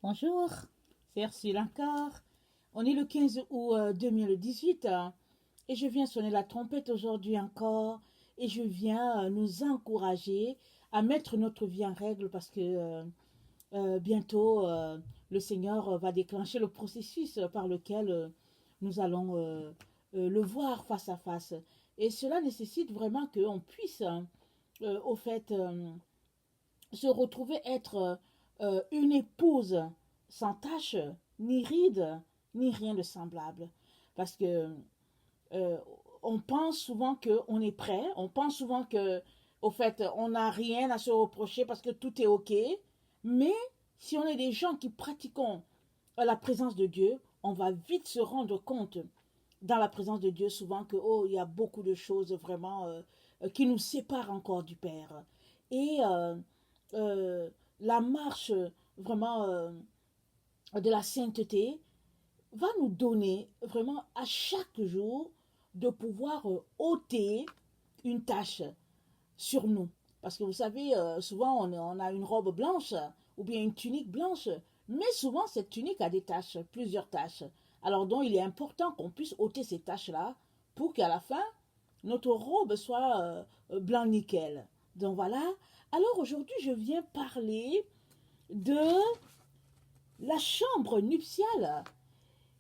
Bonjour, c'est Ursule encore. On est le 15 août 2018 et je viens sonner la trompette aujourd'hui encore et je viens nous encourager à mettre notre vie en règle parce que bientôt le Seigneur va déclencher le processus par lequel nous allons le voir face à face. Et cela nécessite vraiment qu'on puisse, au fait, se retrouver être une épouse sans tache, ni ride, ni rien de semblable. Parce que euh, on pense souvent qu'on est prêt, on pense souvent que, au fait, on n'a rien à se reprocher parce que tout est OK. Mais si on est des gens qui pratiquons la présence de Dieu, on va vite se rendre compte dans la présence de Dieu souvent que, oh, il y a beaucoup de choses vraiment qui nous séparent encore du Père. Et euh, la marche vraiment de la sainteté va nous donner vraiment à chaque jour de pouvoir ôter une tâche sur nous. Parce que vous savez, souvent on a une robe blanche ou bien une tunique blanche, mais souvent cette tunique a des taches, plusieurs taches. Alors donc il est important qu'on puisse ôter ces taches-là pour qu'à la fin, notre robe soit blanc nickel. Donc voilà. Alors aujourd'hui, je viens parler de la chambre nuptiale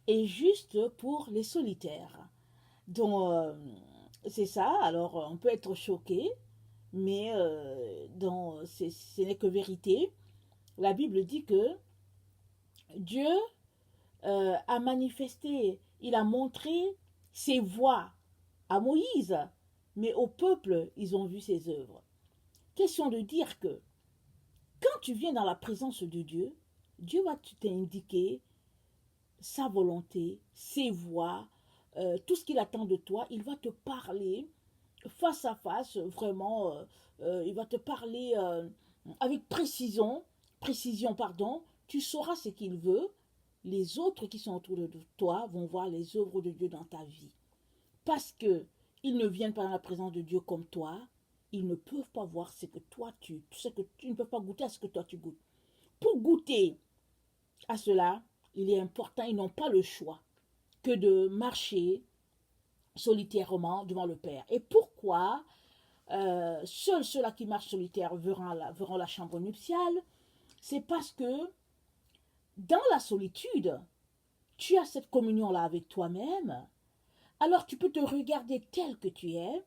et juste pour les solitaires. Donc, c'est ça. Alors, on peut être choqué, mais ce n'est que vérité. La Bible dit que Dieu a manifesté, il a montré ses voies à Moïse, mais au peuple, ils ont vu ses œuvres. Question de dire que quand tu viens dans la présence de Dieu, Dieu va t'indiquer sa volonté, ses voies, tout ce qu'il attend de toi. Il va te parler face à face, vraiment, il va te parler avec précision, pardon. Tu sauras ce qu'il veut. Les autres qui sont autour de toi vont voir les œuvres de Dieu dans ta vie. Parce que ils ne viennent pas dans la présence de Dieu comme toi, ils ne peuvent pas voir ce que toi ce que tu ne peux pas goûter à ce que toi tu goûtes. Pour goûter à cela, il est important, ils n'ont pas le choix que de marcher solitairement devant le Père. Et pourquoi seuls ceux-là qui marchent solitaires verront la chambre nuptiale? C'est parce que dans la solitude, tu as cette communion-là avec toi-même. Alors tu peux te regarder tel que tu es.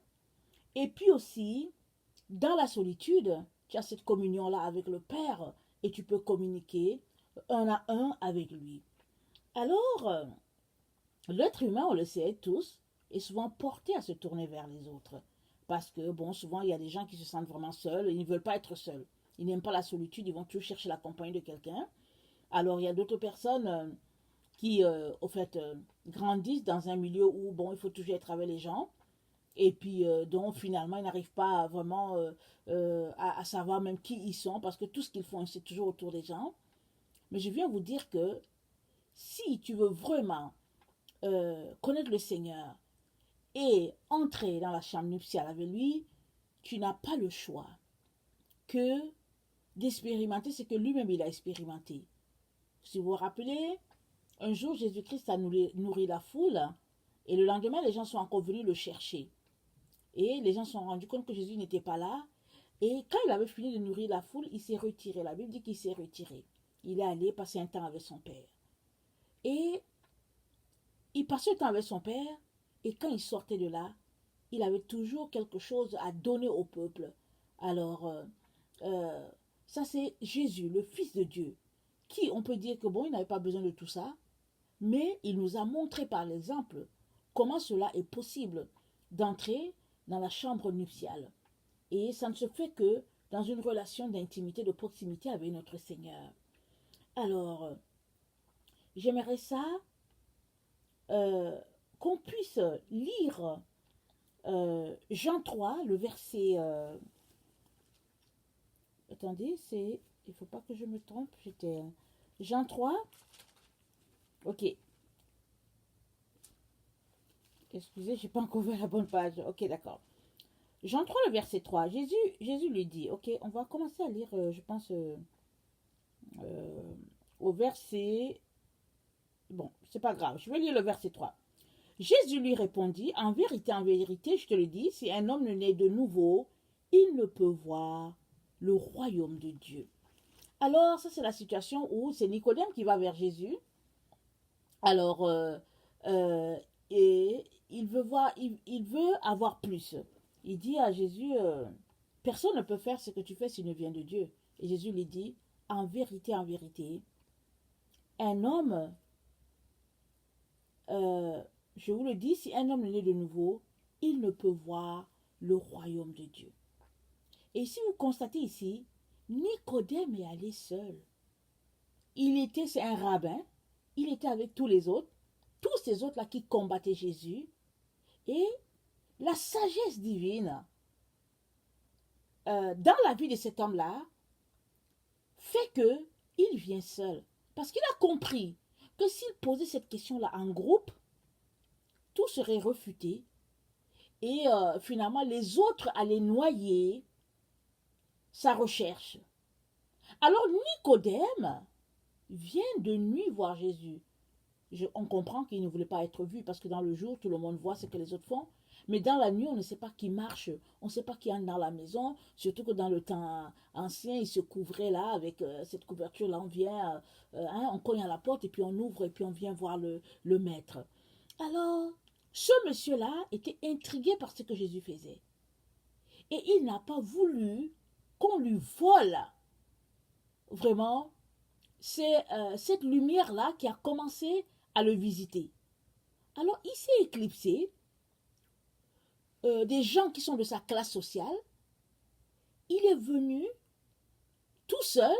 Et puis aussi, dans la solitude, tu as cette communion-là avec le Père et tu peux communiquer un à un avec lui. Alors, l'être humain, on le sait tous, est souvent porté à se tourner vers les autres. Parce que, bon, souvent, il y a des gens qui se sentent vraiment seuls, ils ne veulent pas être seuls. Ils n'aiment pas la solitude, ils vont toujours chercher la compagnie de quelqu'un. Alors, il y a d'autres personnes qui, au fait, grandissent dans un milieu où, bon, il faut toujours être avec les gens. Et puis, donc, finalement, ils n'arrivent pas vraiment à savoir même qui ils sont, parce que tout ce qu'ils font, c'est toujours autour des gens. Mais je viens vous dire que si tu veux vraiment connaître le Seigneur et entrer dans la chambre nuptiale avec lui, tu n'as pas le choix que d'expérimenter ce que lui-même il a expérimenté. Si vous vous rappelez, un jour Jésus-Christ a nourri la foule et le lendemain les gens sont encore venus le chercher. Et les gens se sont rendus compte que Jésus n'était pas là. Et quand il avait fini de nourrir la foule, il s'est retiré. La Bible dit qu'il s'est retiré. Il est allé passer un temps avec son père. Et il passait le temps avec son père. Et quand il sortait de là, il avait toujours quelque chose à donner au peuple. Alors, euh, ça c'est Jésus, le Fils de Dieu, qui on peut dire que bon, il n'avait pas besoin de tout ça, mais il nous a montré par l'exemple comment cela est possible d'entrer dans la chambre nuptiale. Et ça ne se fait que dans une relation d'intimité, de proximité avec notre Seigneur. Alors, j'aimerais ça euh, qu'on puisse lire Jean 3, le verset attendez, c'est. Il ne faut pas que je me trompe. J'étais. Jean 3. Ok. Excusez, j'ai pas encore ouvert la bonne page. Ok, d'accord. Jean 3, le verset 3. Jésus lui dit. Ok, on va commencer à lire, je pense, au verset... Bon, c'est pas grave, je vais lire le verset 3. Jésus lui répondit, en vérité, je te le dis, si un homme ne naît de nouveau, il ne peut voir le royaume de Dieu. Alors, ça c'est la situation où c'est Nicodème qui va vers Jésus. Alors, et il veut voir, il veut avoir plus. Il dit à Jésus, personne ne peut faire ce que tu fais s'il ne vient de Dieu. Et Jésus lui dit, en vérité, un homme, je vous le dis, si un homme est né de nouveau, il ne peut voir le royaume de Dieu. Et si vous constatez ici, Nicodème est allé seul. C'est un rabbin, il était avec tous les autres, tous ces autres-là qui combattaient Jésus, et la sagesse divine dans la vie de cet homme-là fait que il vient seul. Parce qu'il a compris que s'il posait cette question-là en groupe, tout serait refuté, et finalement les autres allaient noyer sa recherche. Alors Nicodème vient de nuit voir Jésus. On comprend qu'il ne voulait pas être vu parce que dans le jour, tout le monde voit ce que les autres font. Mais dans la nuit, on ne sait pas qui marche, on ne sait pas qui entre dans la maison. Surtout que dans le temps ancien, il se couvrait là avec cette couverture-là. On vient, on cogne à la porte et puis on ouvre et puis on vient voir le maître. Alors, ce monsieur-là était intrigué par ce que Jésus faisait. Et il n'a pas voulu qu'on lui vole vraiment c'est cette lumière-là qui a commencé à le visiter. Alors, il s'est éclipsé des gens qui sont de sa classe sociale. Il est venu tout seul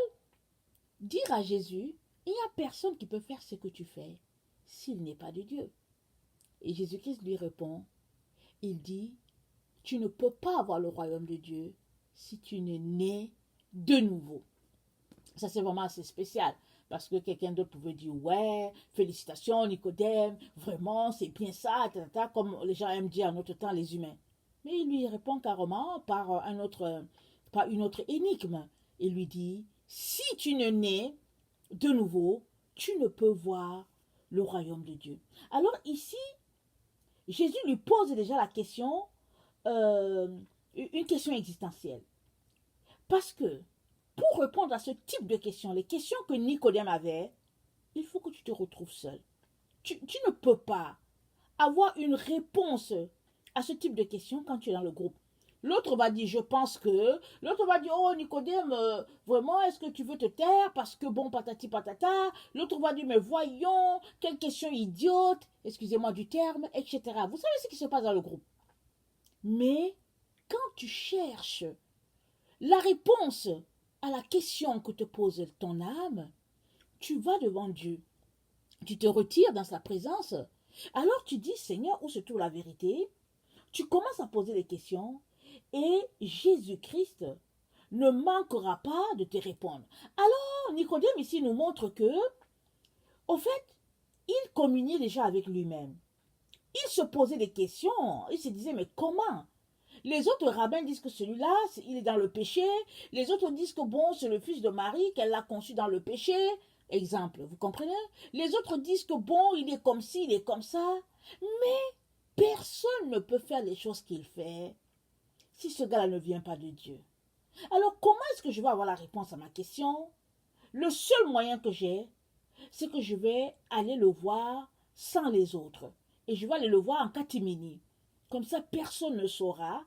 dire à Jésus, il n'y a personne qui peut faire ce que tu fais s'il n'est pas de Dieu. Et Jésus-Christ lui répond, il dit, tu ne peux pas avoir le royaume de Dieu si tu n'es né de nouveau. Ça, c'est vraiment assez spécial. Parce que quelqu'un d'autre pouvait dire, ouais, félicitations Nicodème, vraiment, c'est bien ça, comme les gens aiment dire en notre temps, les humains. Mais il lui répond carrément par une autre énigme. Il lui dit, si tu ne nais de nouveau, tu ne peux voir le royaume de Dieu. Alors ici, Jésus lui pose déjà la question, une question existentielle. Parce que pour répondre à ce type de questions, les questions que Nicodème avait, il faut que tu te retrouves seul. Tu ne peux pas avoir une réponse à ce type de questions quand tu es dans le groupe. L'autre va dire, je pense que. L'autre va dire, oh Nicodème, vraiment, est-ce que tu veux te taire parce que bon, patati patata. L'autre va dire, mais voyons, quelle question idiote, excusez-moi du terme, etc. Vous savez ce qui se passe dans le groupe. Mais quand tu cherches la réponse à la question que te pose ton âme, tu vas devant Dieu. Tu te retires dans sa présence. Alors tu dis, Seigneur, où se trouve la vérité? Tu commences à poser des questions et Jésus-Christ ne manquera pas de te répondre. Alors, Nicodème ici nous montre que, au fait, il communiait déjà avec lui-même. Il se posait des questions. Il se disait, mais comment? Les autres rabbins disent que celui-là, il est dans le péché. Les autres disent que bon, c'est le fils de Marie, qu'elle l'a conçu dans le péché. Exemple, vous comprenez? Les autres disent que bon, il est comme ci, il est comme ça. Mais personne ne peut faire les choses qu'il fait si ce gars-là ne vient pas de Dieu. Alors comment est-ce que je vais avoir la réponse à ma question? Le seul moyen que j'ai, c'est que je vais aller le voir sans les autres. Et je vais aller le voir en catimini. Comme ça, personne ne saura.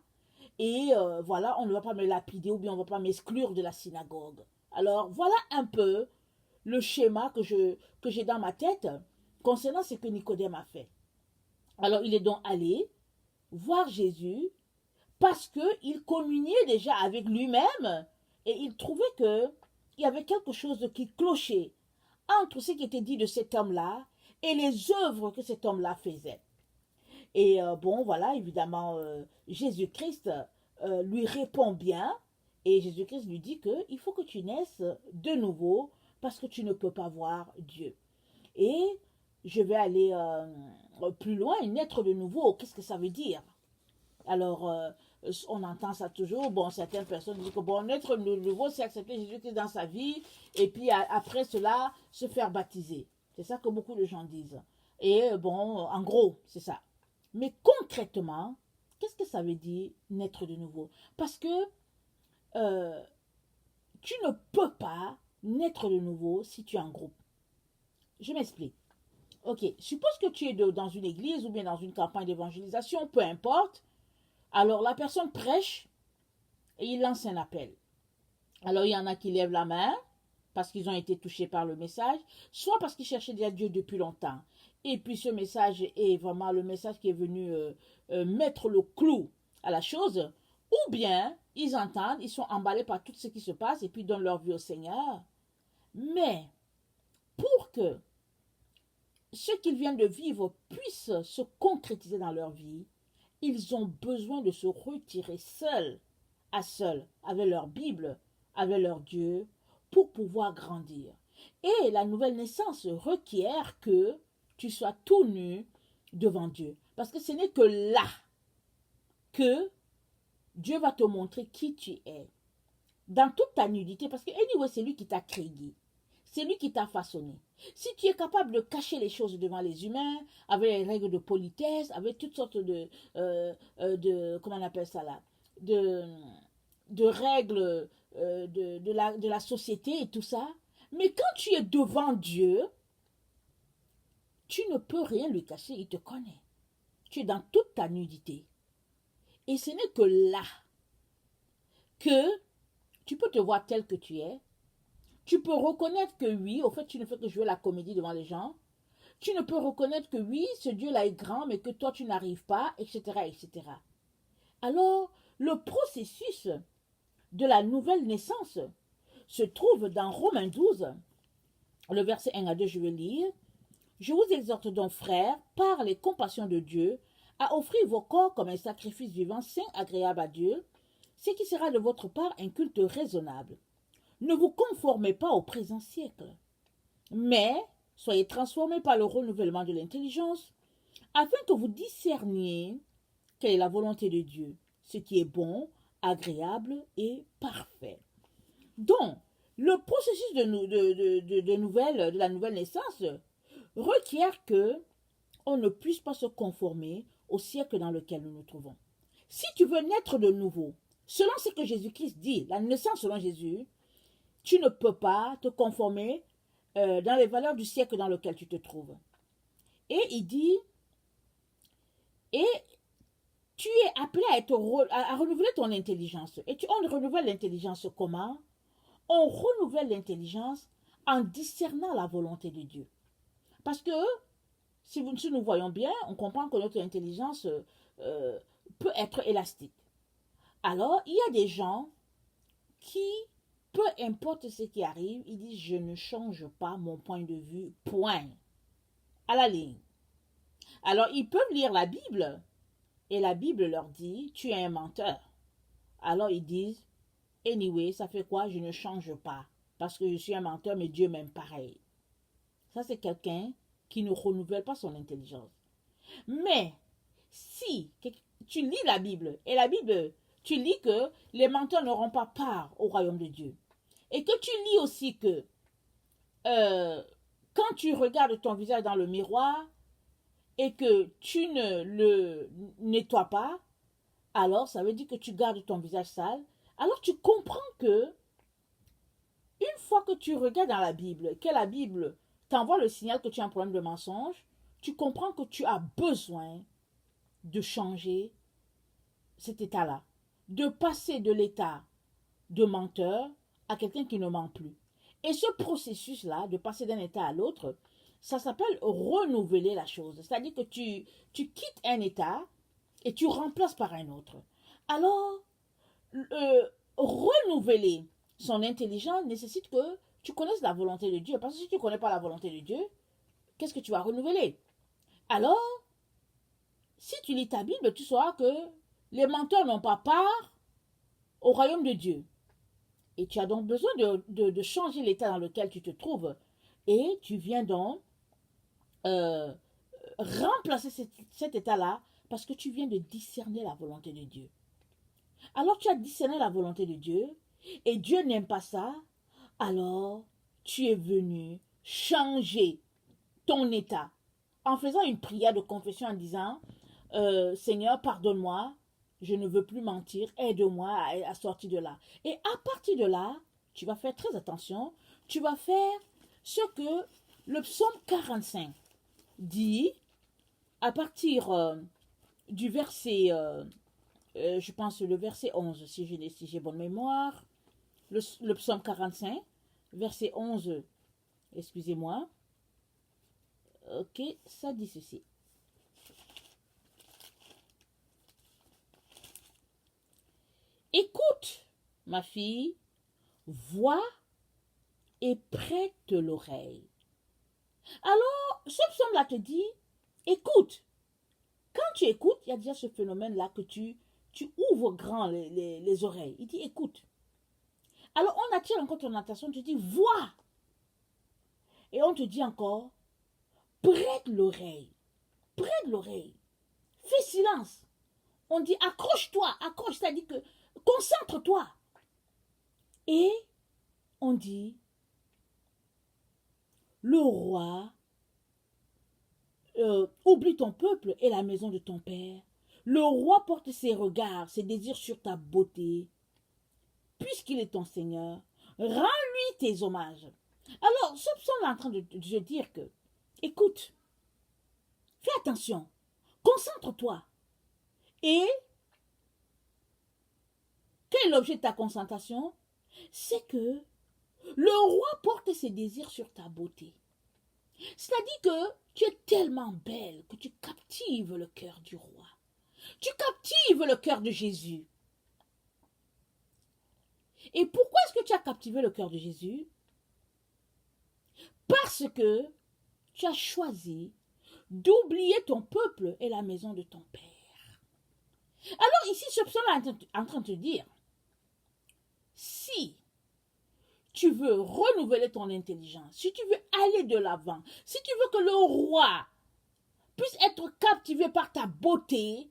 Et voilà, on ne va pas me lapider ou bien on ne va pas m'exclure de la synagogue. Alors voilà un peu le schéma que j'ai dans ma tête concernant ce que Nicodème a fait. Alors il est donc allé voir Jésus parce qu'il communiait déjà avec lui-même et il trouvait qu'il y avait quelque chose qui clochait entre ce qui était dit de cet homme-là et les œuvres que cet homme-là faisait. Et bon, voilà, évidemment, Jésus-Christ lui répond bien. Et Jésus-Christ lui dit qu'il faut que tu naisses de nouveau parce que tu ne peux pas voir Dieu. Et je vais aller plus loin, naître de nouveau. Qu'est-ce que ça veut dire? Alors, on entend ça toujours. Bon, certaines personnes disent que bon, naître de nouveau, c'est accepter Jésus-Christ dans sa vie et puis après cela, se faire baptiser. C'est ça que beaucoup de gens disent. Et bon, en gros, c'est ça. Mais concrètement, qu'est-ce que ça veut dire naître de nouveau? Parce que euh, tu ne peux pas naître de nouveau si tu es en groupe. Je m'explique. Ok, suppose que tu es dans une église ou bien dans une campagne d'évangélisation, peu importe. Alors la personne prêche et il lance un appel. Alors il y en a qui lèvent la main parce qu'ils ont été touchés par le message, soit parce qu'ils cherchaient déjà Dieu depuis longtemps. Et puis ce message est vraiment le message qui est venu mettre le clou à la chose. Ou bien ils entendent, ils sont emballés par tout ce qui se passe et puis donnent leur vie au Seigneur. Mais pour que ce qu'ils viennent de vivre puisse se concrétiser dans leur vie, ils ont besoin de se retirer seuls à seuls avec leur Bible, avec leur Dieu, pour pouvoir grandir. Et la nouvelle naissance requiert que tu sois tout nu devant Dieu. Parce que ce n'est que là que Dieu va te montrer qui tu es. Dans toute ta nudité, parce que anyway, c'est lui qui t'a créé. C'est lui qui t'a façonné. Si tu es capable de cacher les choses devant les humains, avec les règles de politesse, avec toutes sortes comment on appelle ça là, de règles de la société et tout ça, mais quand tu es devant Dieu, tu ne peux rien lui cacher, il te connaît. Tu es dans toute ta nudité. Et ce n'est que là que tu peux te voir tel que tu es. Tu peux reconnaître que oui, au fait, tu ne fais que jouer la comédie devant les gens. Tu ne peux reconnaître que oui, ce Dieu-là est grand, mais que toi, tu n'arrives pas, etc., etc. Alors, le processus de la nouvelle naissance se trouve dans Romains 12, le verset 1 à 2, je vais lire. Je vous exhorte donc, frères, par les compassions de Dieu, à offrir vos corps comme un sacrifice vivant, saint, agréable à Dieu, ce qui sera de votre part un culte raisonnable. Ne vous conformez pas au présent siècle, mais soyez transformés par le renouvellement de l'intelligence, afin que vous discerniez quelle est la volonté de Dieu, ce qui est bon, agréable et parfait. Donc, le processus de la nouvelle naissance requiert que on ne puisse pas se conformer au siècle dans lequel nous nous trouvons. Si tu veux naître de nouveau, selon ce que Jésus-Christ dit, la naissance selon Jésus, tu ne peux pas te conformer dans les valeurs du siècle dans lequel tu te trouves. Et il dit, et tu es appelé à renouveler ton intelligence. Et on renouvelle l'intelligence comment? On renouvelle l'intelligence en discernant la volonté de Dieu. Parce que si nous voyons bien, on comprend que notre intelligence peut être élastique. Alors, il y a des gens qui, peu importe ce qui arrive, ils disent je ne change pas mon point de vue, point. À la ligne. Alors, ils peuvent lire la Bible et la Bible leur dit tu es un menteur. Alors, ils disent anyway, ça fait quoi? Je ne change pas parce que je suis un menteur, mais Dieu m'aime pareil. Ça, c'est quelqu'un qui ne renouvelle pas son intelligence. Mais si tu lis la Bible, et la Bible, tu lis que les menteurs n'auront pas part au royaume de Dieu, et que tu lis aussi que quand tu regardes ton visage dans le miroir et que tu ne le nettoies pas, alors ça veut dire que tu gardes ton visage sale. Alors tu comprends que une fois que tu regardes dans la Bible, que la Bible t'envoie le signal que tu as un problème de mensonge, tu comprends que tu as besoin de changer cet état-là, de passer de l'état de menteur à quelqu'un qui ne ment plus. Et ce processus-là, de passer d'un état à l'autre, ça s'appelle renouveler la chose. C'est-à-dire que tu quittes un état et tu remplaces par un autre. Alors, renouveler son intelligence nécessite que tu connaisses la volonté de Dieu. Parce que si tu ne connais pas la volonté de Dieu, qu'est-ce que tu vas renouveler? Alors, si tu lis ta Bible, tu sauras que les menteurs n'ont pas part au royaume de Dieu. Et tu as donc besoin de changer l'état dans lequel tu te trouves. Et tu viens donc remplacer cet état-là parce que tu viens de discerner la volonté de Dieu. Alors tu as discerné la volonté de Dieu et Dieu n'aime pas ça. Alors tu es venu changer ton état en faisant une prière de confession en disant Seigneur, pardonne-moi, je ne veux plus mentir, aide-moi à sortir de là. Et à partir de là, tu vas faire très attention, tu vas faire ce que le psaume 45 dit à partir du verset, je pense le verset 11, si j'ai bonne mémoire, le psaume 45, verset 11, excusez-moi, ok, ça dit ceci. Écoute, ma fille, vois et prête l'oreille. Alors, ce psaume-là te dit, écoute. Quand tu écoutes, il y a déjà ce phénomène-là que tu ouvres grand les oreilles. Il dit, écoute. Alors, on attire encore ton attention, tu dis, vois. Et on te dit encore, prête l'oreille. Prête l'oreille. Fais silence. On dit, accroche-toi, accroche, c'est-à-dire que concentre-toi. Et on dit, le roi oublie ton peuple et la maison de ton père. Le roi porte ses regards, ses désirs sur ta beauté. Puisqu'il est ton Seigneur, rends-lui tes hommages. Alors, ce psaume est en train de dire que, écoute, fais attention, concentre-toi. Et quel est l'objet de ta concentration? C'est que le roi porte ses désirs sur ta beauté. C'est-à-dire que tu es tellement belle que tu captives le cœur du roi. Tu captives le cœur de Jésus. Et pourquoi est-ce que tu as captivé le cœur de Jésus? Parce que tu as choisi d'oublier ton peuple et la maison de ton père. Alors ici, ce psaume est en train de te dire, si tu veux renouveler ton intelligence, si tu veux aller de l'avant, si tu veux que le roi puisse être captivé par ta beauté,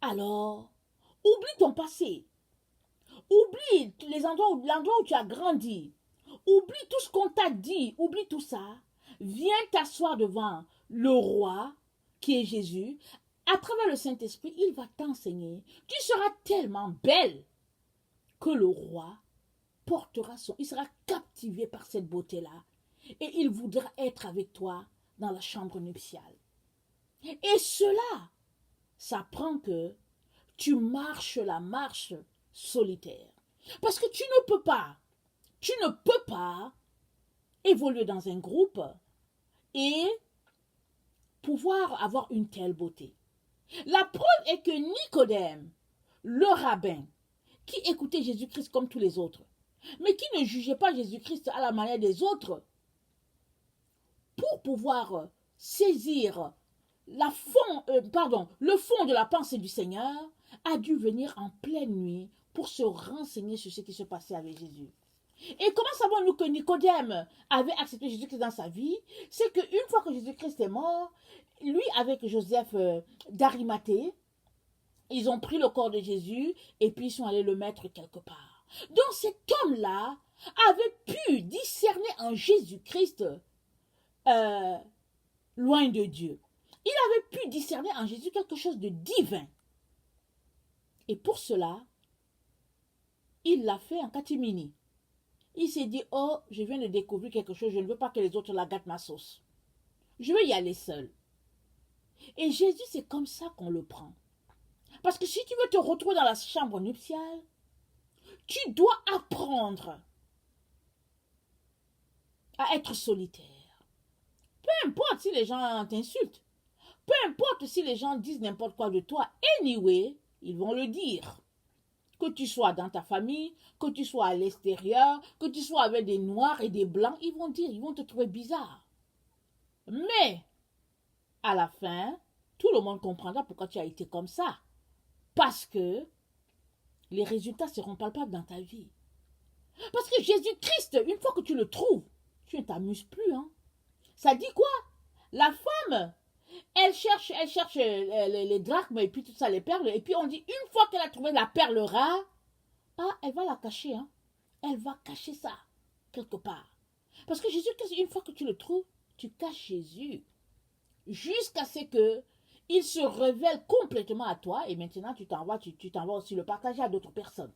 alors oublie ton passé. Oublie l'endroit où tu as grandi. Oublie tout ce qu'on t'a dit. Oublie tout ça. Viens t'asseoir devant le roi, qui est Jésus. À travers le Saint-Esprit, il va t'enseigner. Tu seras tellement belle que le roi il sera captivé par cette beauté-là. Et il voudra être avec toi dans la chambre nuptiale. Et cela, ça prend que tu marches la marche solitaire. Parce que tu ne peux pas évoluer dans un groupe et pouvoir avoir une telle beauté. La preuve est que Nicodème, le rabbin, qui écoutait Jésus-Christ comme tous les autres, mais qui ne jugeait pas Jésus-Christ à la manière des autres, pour pouvoir saisir le fond de la pensée du Seigneur, a dû venir en pleine nuit pour se renseigner sur ce qui se passait avec Jésus. Et comment savons-nous que Nicodème avait accepté Jésus-Christ dans sa vie? C'est qu'une fois que Jésus-Christ est mort, lui avec Joseph d'Arimathée, ils ont pris le corps de Jésus et puis ils sont allés le mettre quelque part. Donc cet homme-là avait pu discerner en Jésus-Christ loin de Dieu. Il avait pu discerner en Jésus quelque chose de divin. Et pour cela, il l'a fait en catimini. Il s'est dit, oh, je viens de découvrir quelque chose, je ne veux pas que les autres la gâtent ma sauce. Je vais y aller seul. Et Jésus, c'est comme ça qu'on le prend. Parce que si tu veux te retrouver dans la chambre nuptiale, tu dois apprendre à être solitaire. Peu importe si les gens t'insultent. Peu importe si les gens disent n'importe quoi de toi. Anyway, ils vont le dire. Que tu sois dans ta famille, que tu sois à l'extérieur, que tu sois avec des noirs et des blancs, ils vont dire, ils vont te trouver bizarre. Mais, à la fin, tout le monde comprendra pourquoi tu as été comme ça. Parce que les résultats seront palpables dans ta vie. Parce que Jésus-Christ, une fois que tu le trouves, tu ne t'amuses plus. Hein? Ça dit quoi? La femme, Elle cherche les drachmes et puis tout ça, les perles. Et puis on dit, une fois qu'elle a trouvé la perle rare, ah, elle va la cacher. Hein. Elle va cacher ça quelque part. Parce que Jésus, une fois que tu le trouves, tu caches Jésus. Jusqu'à ce que il se révèle complètement à toi. Et maintenant, tu t'en vas aussi le partager à d'autres personnes.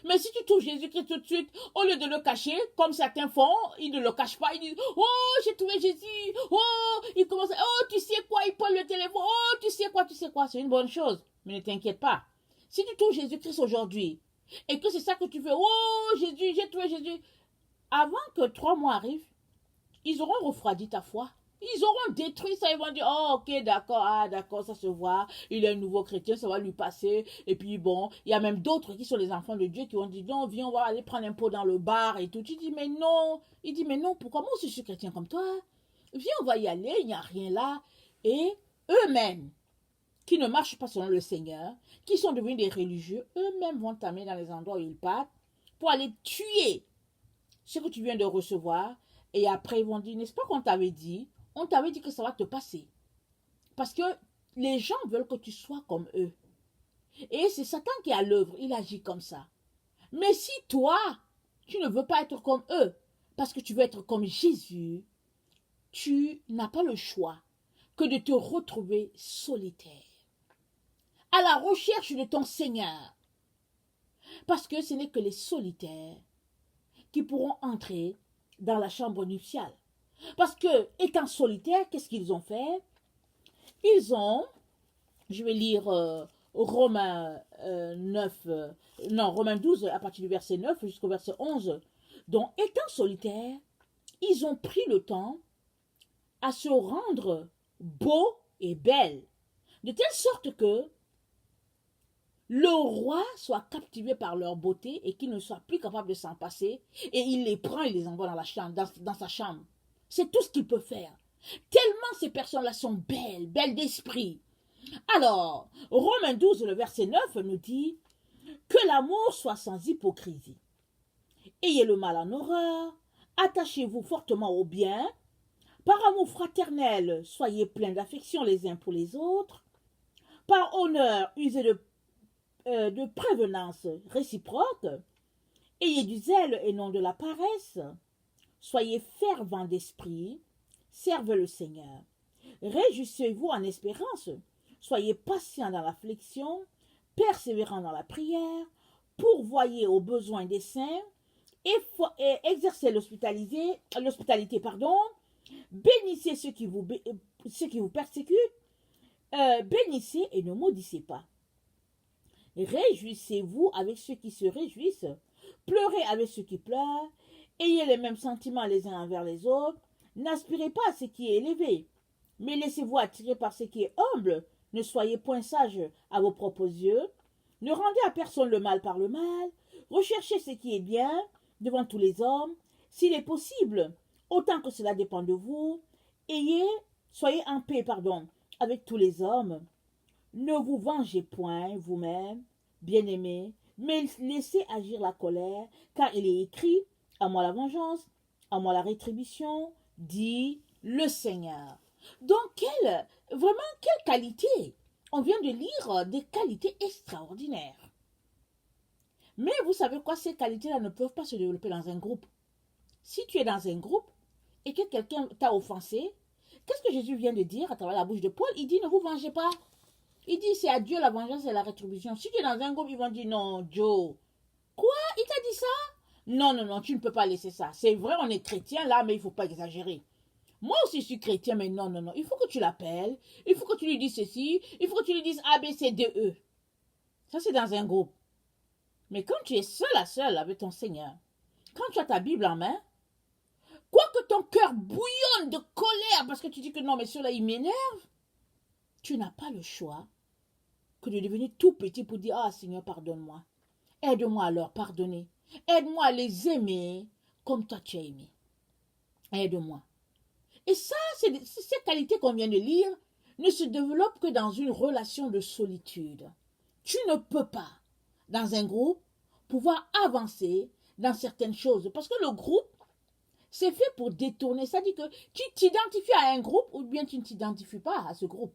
Mais si tu trouves Jésus-Christ tout de suite, au lieu de le cacher, comme certains font, ils ne le cachent pas, ils disent, oh, j'ai trouvé Jésus, oh, il commence, oh, tu sais quoi, il prend le téléphone, oh, tu sais quoi, c'est une bonne chose, mais ne t'inquiète pas. Si tu trouves Jésus-Christ aujourd'hui, et que c'est ça que tu fais, oh, Jésus, j'ai trouvé Jésus, avant que 3 mois arrivent, ils auront refroidi ta foi. Ils auront détruit ça, ils vont dire, oh ok, d'accord, ah d'accord, ça se voit, il est un nouveau chrétien, ça va lui passer. Et puis bon, il y a même d'autres qui sont les enfants de Dieu qui vont dire, non, viens, on va aller prendre un pot dans le bar et tout. Tu dis, mais non. Il dit, mais non, pourquoi moi aussi je suis chrétien comme toi? Viens, on va y aller, il n'y a rien là. Et eux-mêmes, qui ne marchent pas selon le Seigneur, qui sont devenus des religieux, eux-mêmes vont t'amener dans les endroits où ils partent pour aller tuer ce que tu viens de recevoir. Et après, ils vont dire, n'est-ce pas qu'on t'avait dit? On t'avait dit que ça va te passer. Parce que les gens veulent que tu sois comme eux. Et c'est Satan qui est à l'œuvre, il agit comme ça. Mais si toi, tu ne veux pas être comme eux, parce que tu veux être comme Jésus, tu n'as pas le choix que de te retrouver solitaire, à la recherche de ton Seigneur. Parce que ce n'est que les solitaires qui pourront entrer dans la chambre nuptiale. Parce que, étant solitaires, qu'est-ce qu'ils ont fait? Ils ont, je vais lire Romains 12 à partir du verset 9 jusqu'au verset 11. Donc, étant solitaires, ils ont pris le temps à se rendre beaux et belles, de telle sorte que le roi soit captivé par leur beauté et qu'il ne soit plus capable de s'en passer, et il les prend et les envoie dans, la chambre, dans sa chambre. C'est tout ce qu'il peut faire. Tellement ces personnes-là sont belles, belles d'esprit. Alors, Romains 12, le verset 9 nous dit que l'amour soit sans hypocrisie. Ayez le mal en horreur, attachez-vous fortement au bien, par amour fraternel, soyez pleins d'affection les uns pour les autres, par honneur, usez de prévenance réciproque, ayez du zèle et non de la paresse, soyez fervents d'esprit, servez le Seigneur. Réjouissez-vous en espérance, soyez patients dans l'affliction, persévérants dans la prière, pourvoyez aux besoins des saints, et exercez l'hospitalité, bénissez ceux qui vous persécutent, bénissez et ne maudissez pas. Réjouissez-vous avec ceux qui se réjouissent, pleurez avec ceux qui pleurent, ayez les mêmes sentiments les uns envers les autres, n'aspirez pas à ce qui est élevé, mais laissez-vous attirer par ce qui est humble, ne soyez point sages à vos propres yeux, ne rendez à personne le mal par le mal, recherchez ce qui est bien devant tous les hommes, s'il est possible, autant que cela dépend de vous, soyez en paix, avec tous les hommes. Ne vous vengez point vous-même, bien-aimés, mais laissez agir la colère, car il est écrit, à moi la vengeance, à moi la rétribution, dit le Seigneur. Donc, vraiment, quelle qualité! On vient de lire des qualités extraordinaires. Mais vous savez quoi, ces qualités-là ne peuvent pas se développer dans un groupe. Si tu es dans un groupe et que quelqu'un t'a offensé, qu'est-ce que Jésus vient de dire à travers la bouche de Paul? Il dit, ne vous vengez pas. Il dit, c'est à Dieu la vengeance et la rétribution. Si tu es dans un groupe, ils vont dire, non, Joe. Quoi? Il t'a dit ça? Non, non, non, tu ne peux pas laisser ça. C'est vrai, on est chrétien là, mais il ne faut pas exagérer. Moi aussi, je suis chrétien, mais non, non, non. Il faut que tu l'appelles. Il faut que tu lui dises ceci. Il faut que tu lui dises A, B, C, D, E. Ça, c'est dans un groupe. Mais quand tu es seul à seul avec ton Seigneur, quand tu as ta Bible en main, quoique ton cœur bouillonne de colère parce que tu dis que non, mais cela, il m'énerve, tu n'as pas le choix que de devenir tout petit pour dire, ah Seigneur, pardonne-moi. Aide-moi à leur pardonner. Aide-moi à les aimer comme toi tu as aimé. Aide-moi. Et ça, ces qualités qu'on vient de lire ne se développent que dans une relation de solitude. Tu ne peux pas, dans un groupe, pouvoir avancer dans certaines choses. Parce que le groupe, C'est fait pour détourner. C'est-à-dire que tu t'identifies à un groupe ou bien tu ne t'identifies pas à ce groupe.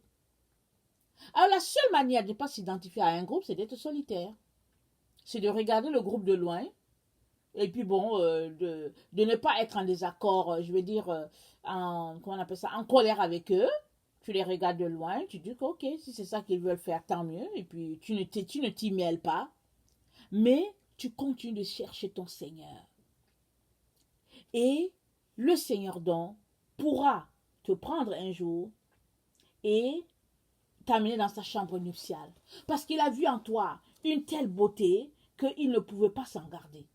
Alors la seule manière de ne pas s'identifier à un groupe, c'est d'être solitaire. C'est de regarder le groupe de loin. Et puis bon, de ne pas être en désaccord, je veux dire, comment on appelle ça, en colère avec eux. Tu les regardes de loin, tu dis que ok, si c'est ça qu'ils veulent faire, tant mieux. Et puis tu ne t'y mêles pas. Mais tu continues de chercher ton Seigneur. Et le Seigneur donc pourra te prendre un jour et t'amener dans sa chambre nuptiale. Parce qu'il a vu en toi une telle beauté qu'il ne pouvait pas s'en garder.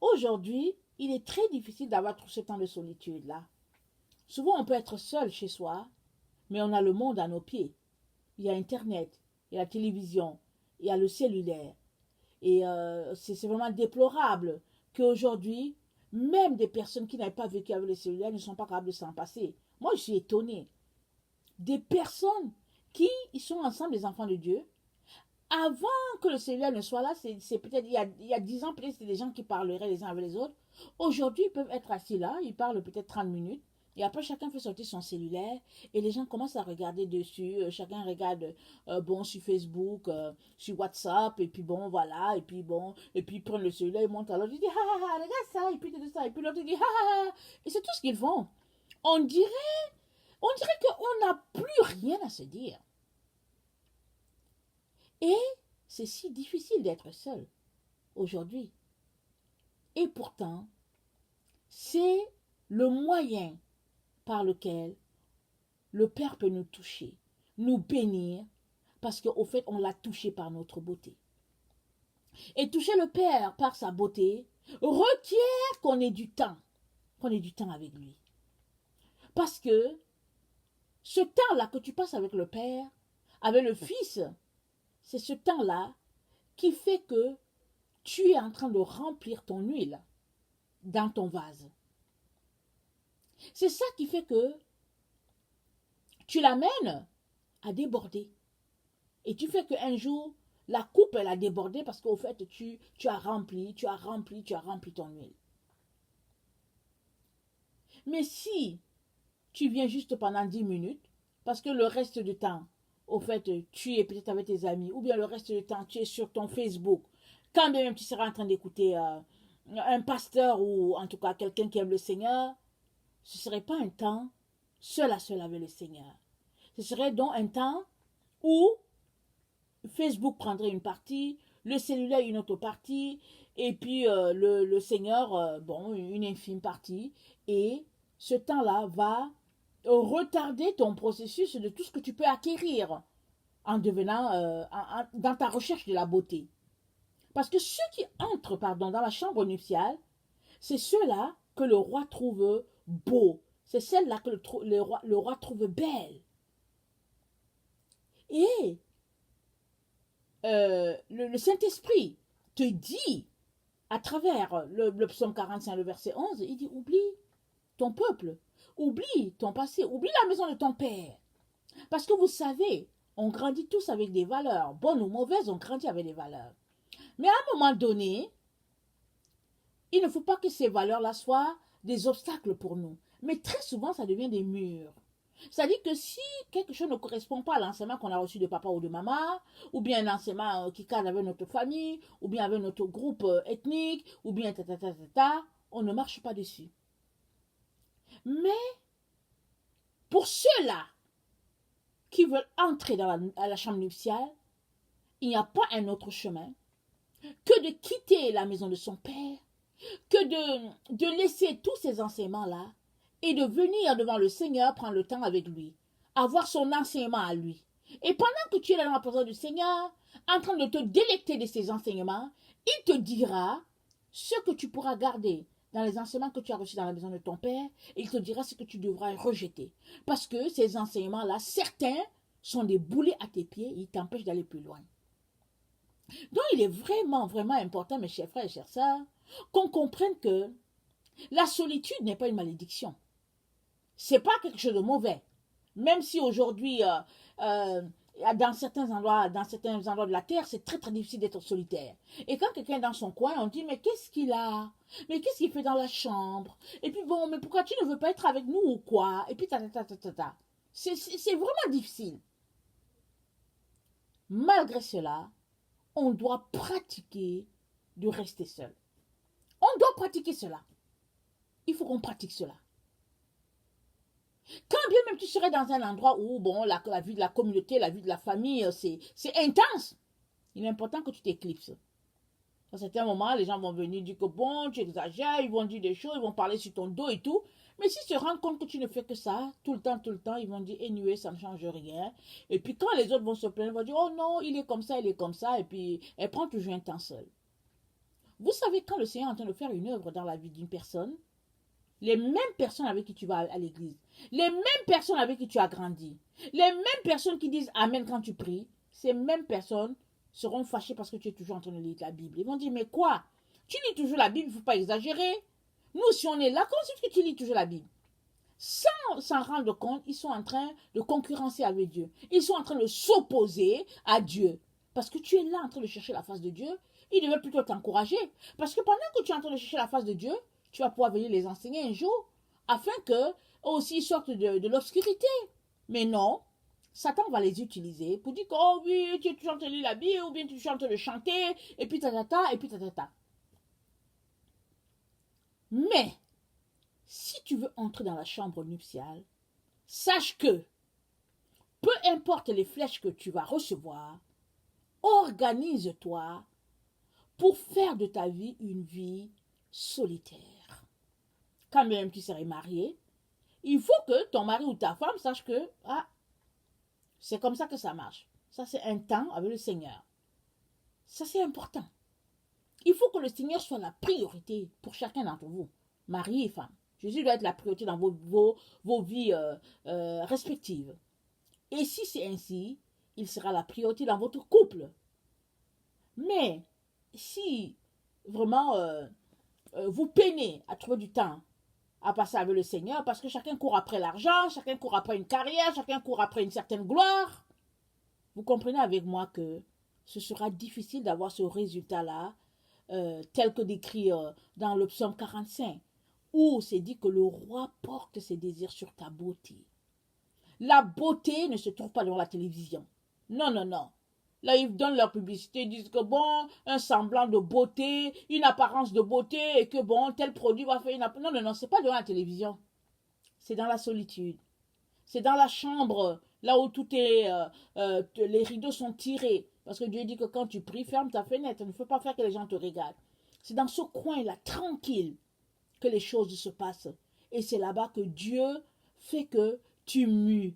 Aujourd'hui, il est très difficile d'avoir tout ce temps de solitude-là. Souvent, on peut être seul chez soi, mais on a le monde à nos pieds. Il y a Internet, il y a la télévision, il y a le cellulaire. Et c'est vraiment déplorable qu'aujourd'hui, même des personnes qui n'avaient pas vécu avec le cellulaire ne sont pas capables de s'en passer. Moi, je suis étonnée. Des personnes qui ils sont ensemble, les enfants de Dieu, avant que le cellulaire ne soit là, c'est peut-être il y a 10 ans, peut-être c'était des gens qui parleraient les uns avec les autres. Aujourd'hui, ils peuvent être assis là, ils parlent peut-être 30 minutes, et après chacun fait sortir son cellulaire, et les gens commencent à regarder dessus, chacun regarde bon sur Facebook, sur WhatsApp, et puis bon voilà, et puis bon, et puis ils prennent le cellulaire, ils montent à l'autre, ils disent ah ah ah, regarde ça, et puis tout ça, et puis l'autre dit ah ah ah, et c'est tout ce qu'ils font. On dirait, on dirait qu'on n'a plus rien à se dire. Et c'est si difficile d'être seul aujourd'hui. Et pourtant, c'est le moyen par lequel le Père peut nous toucher, nous bénir, parce qu'au fait, on l'a touché par notre beauté. Et toucher le Père par sa beauté requiert qu'on ait du temps avec lui. Parce que ce temps-là que tu passes avec le Père, avec le Fils, c'est ce temps-là qui fait que tu es en train de remplir ton huile dans ton vase. C'est ça qui fait que tu l'amènes à déborder. Et tu fais qu'un jour, la coupe, elle a débordé parce qu'au fait, tu as rempli ton huile. Mais si tu viens juste pendant 10 minutes, parce que le reste du temps, au fait, tu es peut-être avec tes amis, ou bien le reste du temps, tu es sur ton Facebook, quand même tu seras en train d'écouter un pasteur ou en tout cas quelqu'un qui aime le Seigneur, ce ne serait pas un temps seul à seul avec le Seigneur. Ce serait donc un temps où Facebook prendrait une partie, le cellulaire une autre partie, et puis le Seigneur, bon, une infime partie. Et ce temps-là va retarder ton processus de tout ce que tu peux acquérir en devenant, dans ta recherche de la beauté. Parce que ceux qui entrent, pardon, dans la chambre nuptiale, c'est ceux-là que le roi trouve beau. C'est celle-là que le roi trouve belle. Et le Saint-Esprit te dit, à travers le psaume 45, le verset 11, il dit, oublie ton peuple, oublie ton passé, oublie la maison de ton père. Parce que vous savez, on grandit tous avec des valeurs, bonnes ou mauvaises, on grandit avec des valeurs. Mais à un moment donné, il ne faut pas que ces valeurs-là soient des obstacles pour nous. Mais très souvent, ça devient des murs. C'est-à-dire que si quelque chose ne correspond pas à l'enseignement qu'on a reçu de papa ou de maman, ou bien un enseignement qui cadre avec notre famille, ou bien avec notre groupe ethnique, ou bien on ne marche pas dessus. Mais pour ceux-là qui veulent entrer dans la chambre nuptiale, il n'y a pas un autre chemin que de quitter la maison de son père, que de laisser tous ces enseignements-là et de venir devant le Seigneur prendre le temps avec lui, avoir son enseignement à lui. Et pendant que tu es là dans la présence du Seigneur, en train de te délecter de ces enseignements, il te dira ce que tu pourras garder dans les enseignements que tu as reçus dans la maison de ton Père, et il te dira ce que tu devras rejeter. Parce que ces enseignements-là, certains sont des boulets à tes pieds, ils t'empêchent d'aller plus loin. Donc il est vraiment, vraiment important, mes chers frères et chères sœurs, qu'on comprenne que la solitude n'est pas une malédiction. C'est pas quelque chose de mauvais. Même si aujourd'hui, dans certains endroits de la terre, c'est très très difficile d'être solitaire. Et quand quelqu'un est dans son coin, on dit mais qu'est-ce qu'il a? Mais qu'est-ce qu'il fait dans la chambre? Et puis bon, mais pourquoi tu ne veux pas être avec nous ou quoi? Et puis ta. C'est vraiment difficile. Malgré cela, on doit pratiquer de rester seul. On doit pratiquer cela. Il faut qu'on pratique cela. Quand bien même tu serais dans un endroit où bon, la vie de la communauté, la vie de la famille, c'est intense, il est important que tu t'éclipses. À certains moments, les gens vont venir dire que bon, tu exagères, ils vont dire des choses, ils vont parler sur ton dos et tout. Mais s'ils se rendent compte que tu ne fais que ça, tout le temps, ils vont dire, anyway, ça ne change rien. Et puis quand les autres vont se plaindre, ils vont dire, oh non, il est comme ça, et puis elle prend toujours un temps seul. Vous savez, quand le Seigneur est en train de faire une œuvre dans la vie d'une personne, les mêmes personnes avec qui tu vas à l'église, les mêmes personnes avec qui tu as grandi, les mêmes personnes qui disent Amen quand tu pries, ces mêmes personnes seront fâchées parce que tu es toujours en train de lire la Bible. Ils vont dire, mais quoi? Tu lis toujours la Bible, il ne faut pas exagérer. Nous, si on est là, comment c'est que tu lis toujours la Bible? Sans s'en rendre compte, ils sont en train de concurrencer avec Dieu. Ils sont en train de s'opposer à Dieu. Parce que tu es là en train de chercher la face de Dieu, ils devaient plutôt t'encourager. Parce que pendant que tu es en train de chercher la face de Dieu, tu vas pouvoir venir les enseigner un jour, afin que aussi ils sortent de l'obscurité. Mais non, Satan va les utiliser pour dire que, oh oui, tu es toujours en train de lire la Bible, ou bien tu es toujours en train de chanter, et puis tatata, et puis tatata. Mais, si tu veux entrer dans la chambre nuptiale, sache que, peu importe les flèches que tu vas recevoir, organise-toi pour faire de ta vie une vie solitaire. Quand même tu serais marié, il faut que ton mari ou ta femme sache que c'est comme ça que ça marche. Ça, c'est un temps avec le Seigneur. Ça, c'est important. Il faut que le Seigneur soit la priorité pour chacun d'entre vous, mari et femme. Jésus doit être la priorité dans vos vies respectives. Et si c'est ainsi, il sera la priorité dans votre couple. Mais si vraiment vous peinez à trouver du temps à passer avec le Seigneur, parce que chacun court après l'argent, chacun court après une carrière, chacun court après une certaine gloire, vous comprenez avec moi que ce sera difficile d'avoir ce résultat-là, tel que décrit dans le psaume 45, où c'est dit que le roi porte ses désirs sur ta beauté. La beauté ne se trouve pas dans la télévision. Non, non, non. Là, ils donnent leur publicité, ils disent que bon, un semblant de beauté, une apparence de beauté, et que bon, tel produit va faire une apparence. Non, non, non, c'est pas devant la télévision. C'est dans la solitude. C'est dans la chambre, là où tout est, les rideaux sont tirés. Parce que Dieu dit que quand tu pries, ferme ta fenêtre. Il ne faut pas faire que les gens te regardent. C'est dans ce coin-là, tranquille, que les choses se passent. Et c'est là-bas que Dieu fait que tu mues.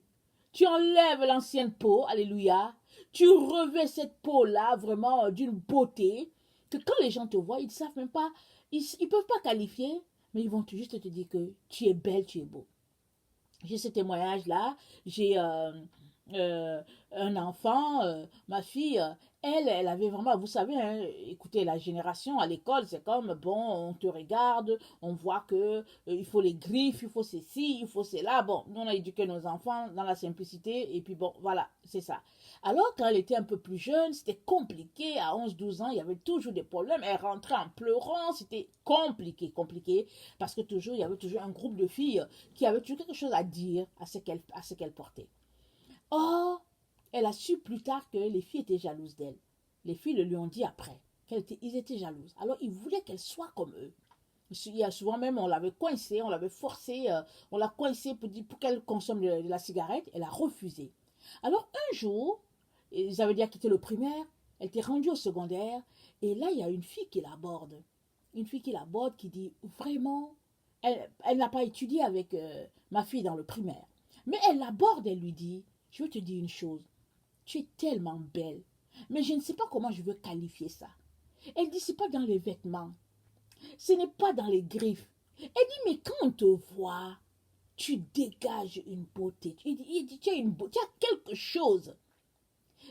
Tu enlèves l'ancienne peau, alléluia. Tu revêts cette peau-là vraiment d'une beauté que quand les gens te voient, ils ne savent même pas, ils ne peuvent pas qualifier, mais ils vont juste te dire que tu es belle, tu es beau. J'ai ce témoignage-là, j'ai un enfant, ma fille, elle avait vraiment, vous savez, hein, écoutez, la génération à l'école, c'est comme, bon, on te regarde, on voit que il faut les griffes, il faut ceci, il faut cela. Bon, nous, on a éduqué nos enfants dans la simplicité, et puis bon, voilà, c'est ça. Alors, quand elle était un peu plus jeune, c'était compliqué. À 11-12 ans, il y avait toujours des problèmes. Elle rentrait en pleurant. C'était compliqué, compliqué. Parce que toujours, il y avait toujours un groupe de filles qui avaient toujours quelque chose à dire à ce qu'elle portait. Or, elle a su plus tard que les filles étaient jalouses d'elle. Les filles le lui ont dit après. Ils étaient jalouses. Alors, ils voulaient qu'elle soit comme eux. Il y a souvent même, on l'avait coincée, on l'avait forcée, on l'a coincée pour qu'elle consomme de la cigarette. Elle a refusé. Alors, un jour, ils avaient déjà quitté le primaire, elle était rendue au secondaire, et là, il y a une fille qui l'aborde. Une fille qui l'aborde, qui dit, vraiment, elle n'a pas étudié avec ma fille dans le primaire. Mais elle l'aborde, elle lui dit, je veux te dire une chose, tu es tellement belle, mais je ne sais pas comment je veux qualifier ça. Elle dit, c'est pas dans les vêtements, ce n'est pas dans les griffes. Elle dit, mais quand on te voit, tu dégages une beauté. Il dit, tu as une beauté, tu as quelque chose.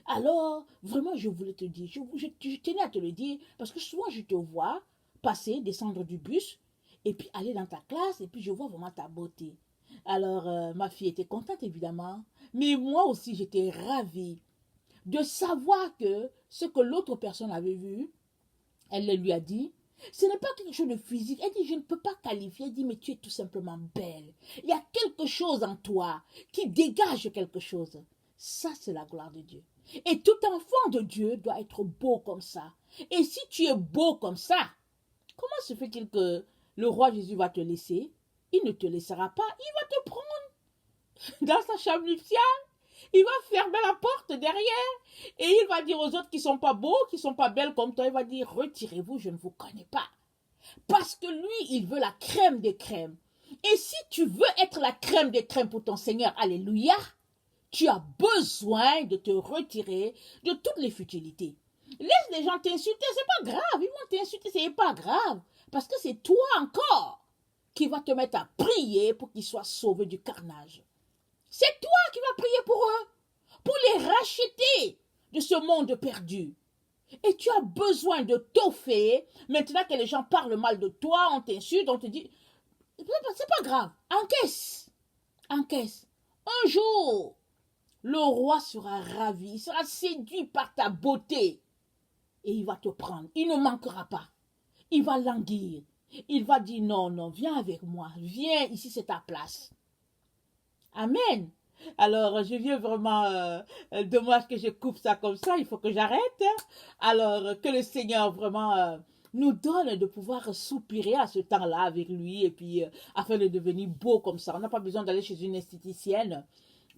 Alors, vraiment, je voulais te dire, je tenais à te le dire, parce que souvent je te vois passer, descendre du bus, et puis aller dans ta classe, et puis je vois vraiment ta beauté. Alors, ma fille était contente, évidemment, mais moi aussi, j'étais ravie. de savoir que ce que l'autre personne avait vu, elle le lui a dit, ce n'est pas quelque chose de physique. Elle dit, je ne peux pas qualifier. Elle dit, mais tu es tout simplement belle. Il y a quelque chose en toi qui dégage quelque chose. Ça, c'est la gloire de Dieu. Et tout enfant de Dieu doit être beau comme ça. Et si tu es beau comme ça, comment se fait-il que le roi Jésus va te laisser? Il ne te laissera pas. Il va te prendre dans sa chambre nuptiale. Il va fermer la porte derrière et il va dire aux autres qui ne sont pas beaux, qui ne sont pas belles comme toi, il va dire, retirez-vous, je ne vous connais pas. Parce que lui, il veut la crème des crèmes. Et si tu veux être la crème des crèmes pour ton Seigneur, alléluia, tu as besoin de te retirer de toutes les futilités. Laisse les gens t'insulter, c'est pas grave, ils vont t'insulter, c'est pas grave. Parce que c'est toi encore qui va te mettre à prier pour qu'ils soient sauvés du carnage. C'est toi qui vas prier pour eux, pour les racheter de ce monde perdu. Et tu as besoin de t'offrir. Maintenant que les gens parlent mal de toi, on t'insulte, on te dit, c'est pas grave, encaisse, encaisse. Un jour, le roi sera ravi, il sera séduit par ta beauté. Et il va te prendre, il ne manquera pas. Il va languir, il va dire, non, non, viens avec moi, viens, ici c'est ta place. Amen. Alors, je viens vraiment, dommage que je coupe ça comme ça, il faut que j'arrête. Alors, que le Seigneur vraiment nous donne de pouvoir soupirer à ce temps-là avec lui et puis afin de devenir beau comme ça. On n'a pas besoin d'aller chez une esthéticienne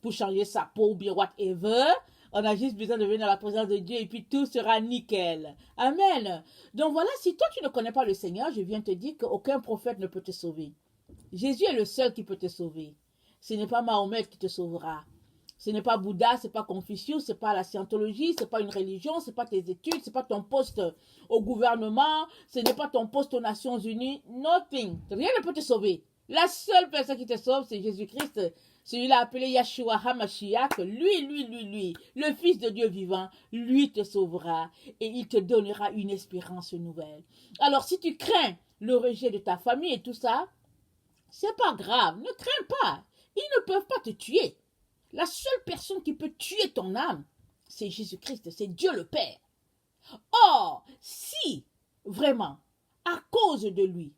pour changer sa peau ou bien whatever. On a juste besoin de venir dans la présence de Dieu et puis tout sera nickel. Amen. Donc voilà, si toi tu ne connais pas le Seigneur, je viens te dire qu'aucun prophète ne peut te sauver. Jésus est le seul qui peut te sauver. Ce n'est pas Mahomet qui te sauvera. Ce n'est pas Bouddha, ce n'est pas Confucius, ce n'est pas la scientologie, ce n'est pas une religion, ce n'est pas tes études, ce n'est pas ton poste au gouvernement, ce n'est pas ton poste aux Nations Unies. Nothing. Rien ne peut te sauver. La seule personne qui te sauve, c'est Jésus-Christ. Celui-là appelé Yahshua HaMashiach, lui, le Fils de Dieu vivant, lui te sauvera et il te donnera une espérance nouvelle. Alors si tu crains le rejet de ta famille et tout ça, c'est pas grave, ne crains pas. Ils ne peuvent pas te tuer. La seule personne qui peut tuer ton âme, c'est Jésus-Christ, c'est Dieu le Père. Or, si vraiment, à cause de lui,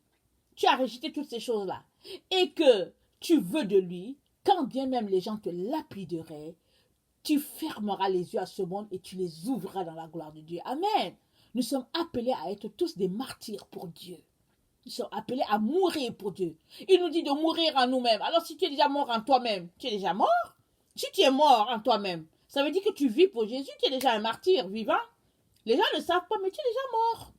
tu as rejeté toutes ces choses-là et que tu veux de lui, quand bien même les gens te lapideraient, tu fermeras les yeux à ce monde et tu les ouvriras dans la gloire de Dieu. Amen. Nous sommes appelés à être tous des martyrs pour Dieu. Nous sommes appelés à mourir pour Dieu. Il nous dit de mourir en nous-mêmes. Alors si tu es déjà mort en toi-même, tu es déjà mort. Si tu es mort en toi-même, ça veut dire que tu vis pour Jésus, tu es déjà un martyr vivant. Les gens ne savent pas, mais tu es déjà mort.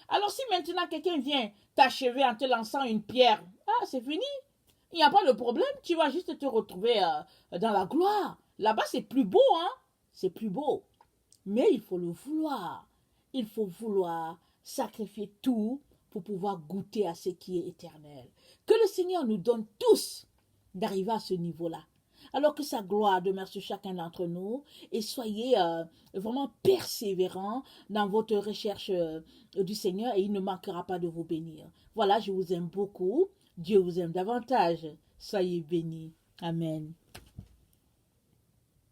Alors si maintenant quelqu'un vient t'achever en te lançant une pierre, ah, c'est fini. Il n'y a pas de problème, tu vas juste te retrouver dans la gloire. Là-bas, c'est plus beau, hein. C'est plus beau. Mais il faut le vouloir. Il faut vouloir sacrifier tout pour pouvoir goûter à ce qui est éternel. Que le Seigneur nous donne tous d'arriver à ce niveau-là. Alors que sa gloire demeure sur chacun d'entre nous et soyez vraiment persévérants dans votre recherche du Seigneur et il ne manquera pas de vous bénir. Voilà, je vous aime beaucoup. Dieu vous aime davantage. Soyez bénis. Amen.